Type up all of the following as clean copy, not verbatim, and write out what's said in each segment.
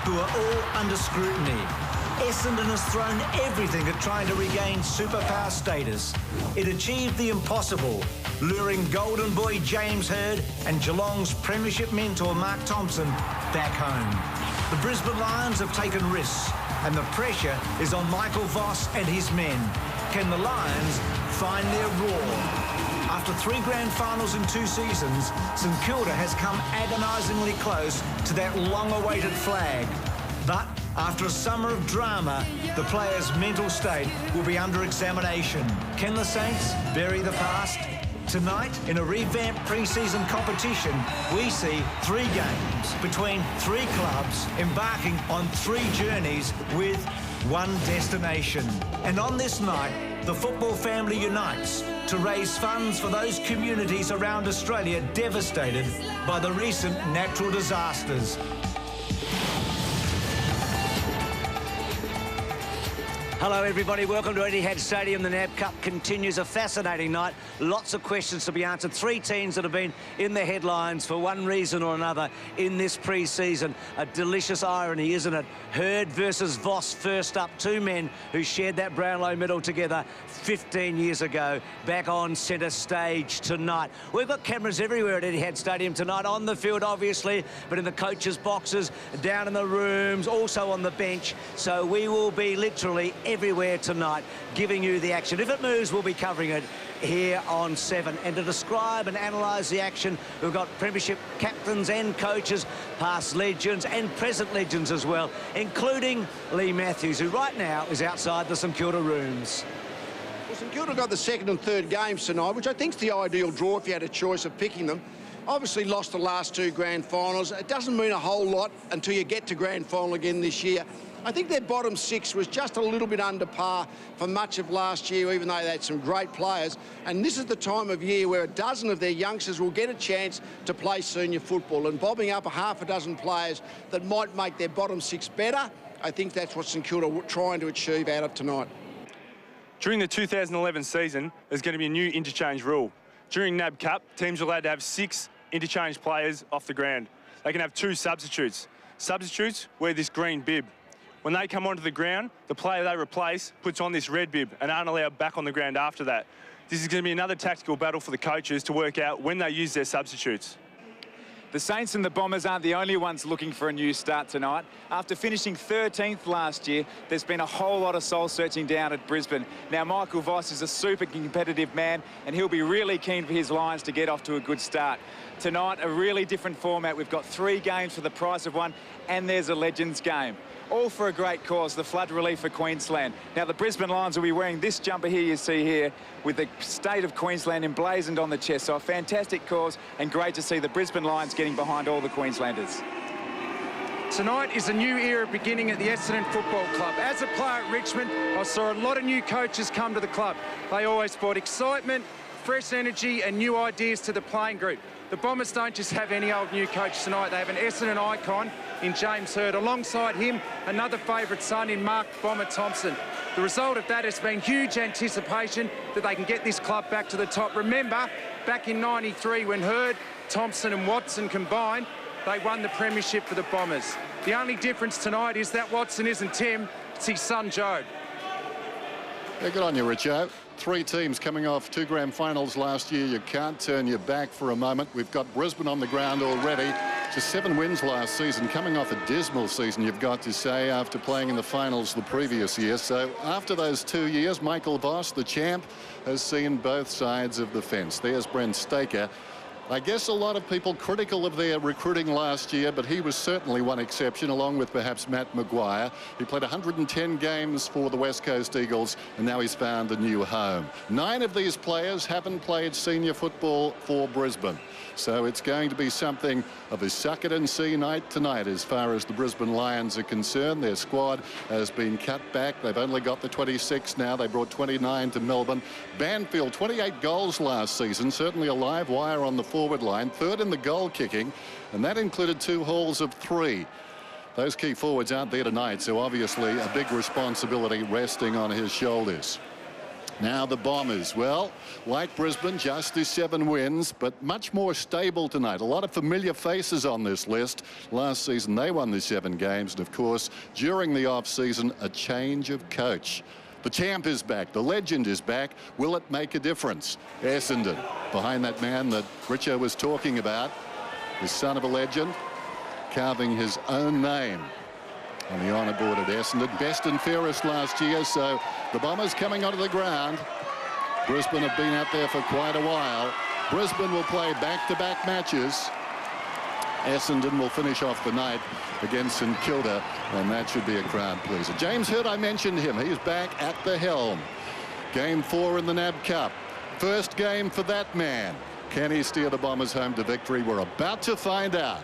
who are all under scrutiny. Essendon has thrown everything at trying to regain superpower status. It achieved the impossible, luring Golden Boy James Hird and Geelong's premiership mentor Mark Thompson back home. The Brisbane Lions have taken risks, and the pressure is on Michael Voss and his men. Can the Lions find their roar? After 3 grand finals in 2 seasons, St Kilda has come agonisingly close to that long-awaited flag. But after a summer of drama, the players' mental state will be under examination. Can the Saints bury the past? Tonight, in a revamped pre-season competition, we see 3 games between 3 clubs embarking on 3 journeys with 1 destination. And on this night, the football family unites to raise funds for those communities around Australia devastated by the recent natural disasters. Hello everybody, welcome to Etihad Stadium. The NAB Cup continues, a fascinating night. Lots of questions to be answered. 3 teams that have been in the headlines for one reason or another in this pre-season. A delicious irony, isn't it? Hird versus Voss first up. 2 men who shared that Brownlow medal together 15 years ago, back on centre stage tonight. We've got cameras everywhere at Etihad Stadium tonight, on the field obviously, but in the coaches' boxes, down in the rooms, also on the bench. So we will be literally everywhere tonight, giving you the action. If it moves, we'll be covering it here on 7. And to describe and analyse the action, we've got premiership captains and coaches, past legends and present legends as well, including Lee Matthews, who right now is outside the St Kilda rooms. Well, St Kilda got the 2nd and 3rd games tonight, which I think is the ideal draw if you had a choice of picking them. Obviously lost the last 2 grand finals. It doesn't mean a whole lot until you get to grand final again this year. I think their bottom 6 was just a little bit under par for much of last year, even though they had some great players. And this is the time of year where a dozen of their youngsters will get a chance to play senior football. And bobbing up a half a dozen players that might make their bottom 6 better, I think that's what St Kilda are trying to achieve out of tonight. During the 2011 season, there's going to be a new interchange rule. During NAB Cup, teams are allowed to have 6 interchange players off the ground. They can have 2 substitutes. Substitutes wear this green bib. When they come onto the ground, the player they replace puts on this red bib and aren't allowed back on the ground after that. This is going to be another tactical battle for the coaches to work out when they use their substitutes. The Saints and the Bombers aren't the only ones looking for a new start tonight. After finishing 13th last year, there's been a whole lot of soul-searching down at Brisbane. Now, Michael Voss is a super competitive man, and he'll be really keen for his Lions to get off to a good start. Tonight, a really different format. We've got 3 games for the price of 1, and there's a Legends game. All for a great cause, the flood relief for Queensland. Now, the Brisbane Lions will be wearing this jumper here you see here with the state of Queensland emblazoned on the chest. So a fantastic cause, and great to see the Brisbane Lions getting behind all the Queenslanders. Tonight is a new era beginning at the Essendon Football Club. As a player at Richmond, I saw a lot of new coaches come to the club. They always brought excitement, fresh energy and new ideas to the playing group. The Bombers don't just have any old new coach tonight. They have an Essendon icon in James Hird. Alongside him, another favourite son in Mark Bomber Thompson. The result of that has been huge anticipation that they can get this club back to the top. Remember, back in '93 when Hird, Thompson and Watson combined, they won the premiership for the Bombers. The only difference tonight is that Watson isn't Tim, it's his son Joe. Yeah, good on you, Richo. 3 teams coming off 2 grand finals last year. You can't turn your back for a moment. We've got Brisbane on the ground already. Just 7 wins last season, coming off a dismal season, you've got to say, after playing in the finals the previous year. So after those 2 years, Michael Voss, the champ, has seen both sides of the fence. There's Brent Staker. I guess a lot of people critical of their recruiting last year, but he was certainly one exception, along with perhaps Matt Maguire. He played 110 games for the West Coast Eagles, and now he's found a new home. 9 of these players haven't played senior football for Brisbane. So it's going to be something of a suck-it-and-see night tonight as far as the Brisbane Lions are concerned. Their squad has been cut back. They've only got the 26 now. They brought 29 to Melbourne. Banfield, 28 goals last season, certainly a live wire on the forward line, 3rd in the goal kicking, and that included 2 hauls of 3. Those key forwards aren't there tonight, so obviously a big responsibility resting on his shoulders. Now the Bombers, well, like Brisbane, just the 7 wins, but much more stable tonight. A lot of familiar faces on this list. Last season they won the 7 games, and of course during the off-season a change of coach. The champ is back, the legend is back. Will it make a difference? Essendon, behind that man that Richo was talking about, the son of a legend, carving his own name on the honour board at Essendon. Best and fairest last year, so the Bombers coming onto the ground. Brisbane have been out there for quite a while. Brisbane will play back-to-back matches. Essendon will finish off the night against St Kilda, and that should be a crowd pleaser. James Hird, I mentioned him. He's back at the helm. Game 4 in the NAB Cup. First game for that man. Can he steer the Bombers home to victory? We're about to find out.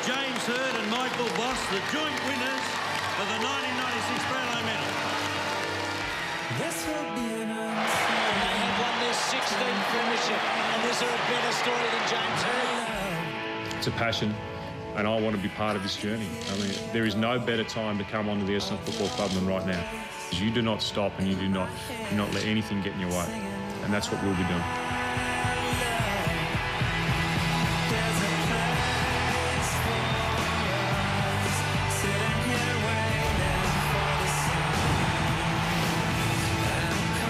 James Hird and Michael Voss, the joint winners of the 1996 Brownlow medal. And they have won their 16th premiership, and is there a better story than James Hird? It's a passion, and I want to be part of this journey. I mean, there is no better time to come onto the Essendon Football Club than right now. You do not stop, and you do not let anything get in your way, and that's what we'll be doing.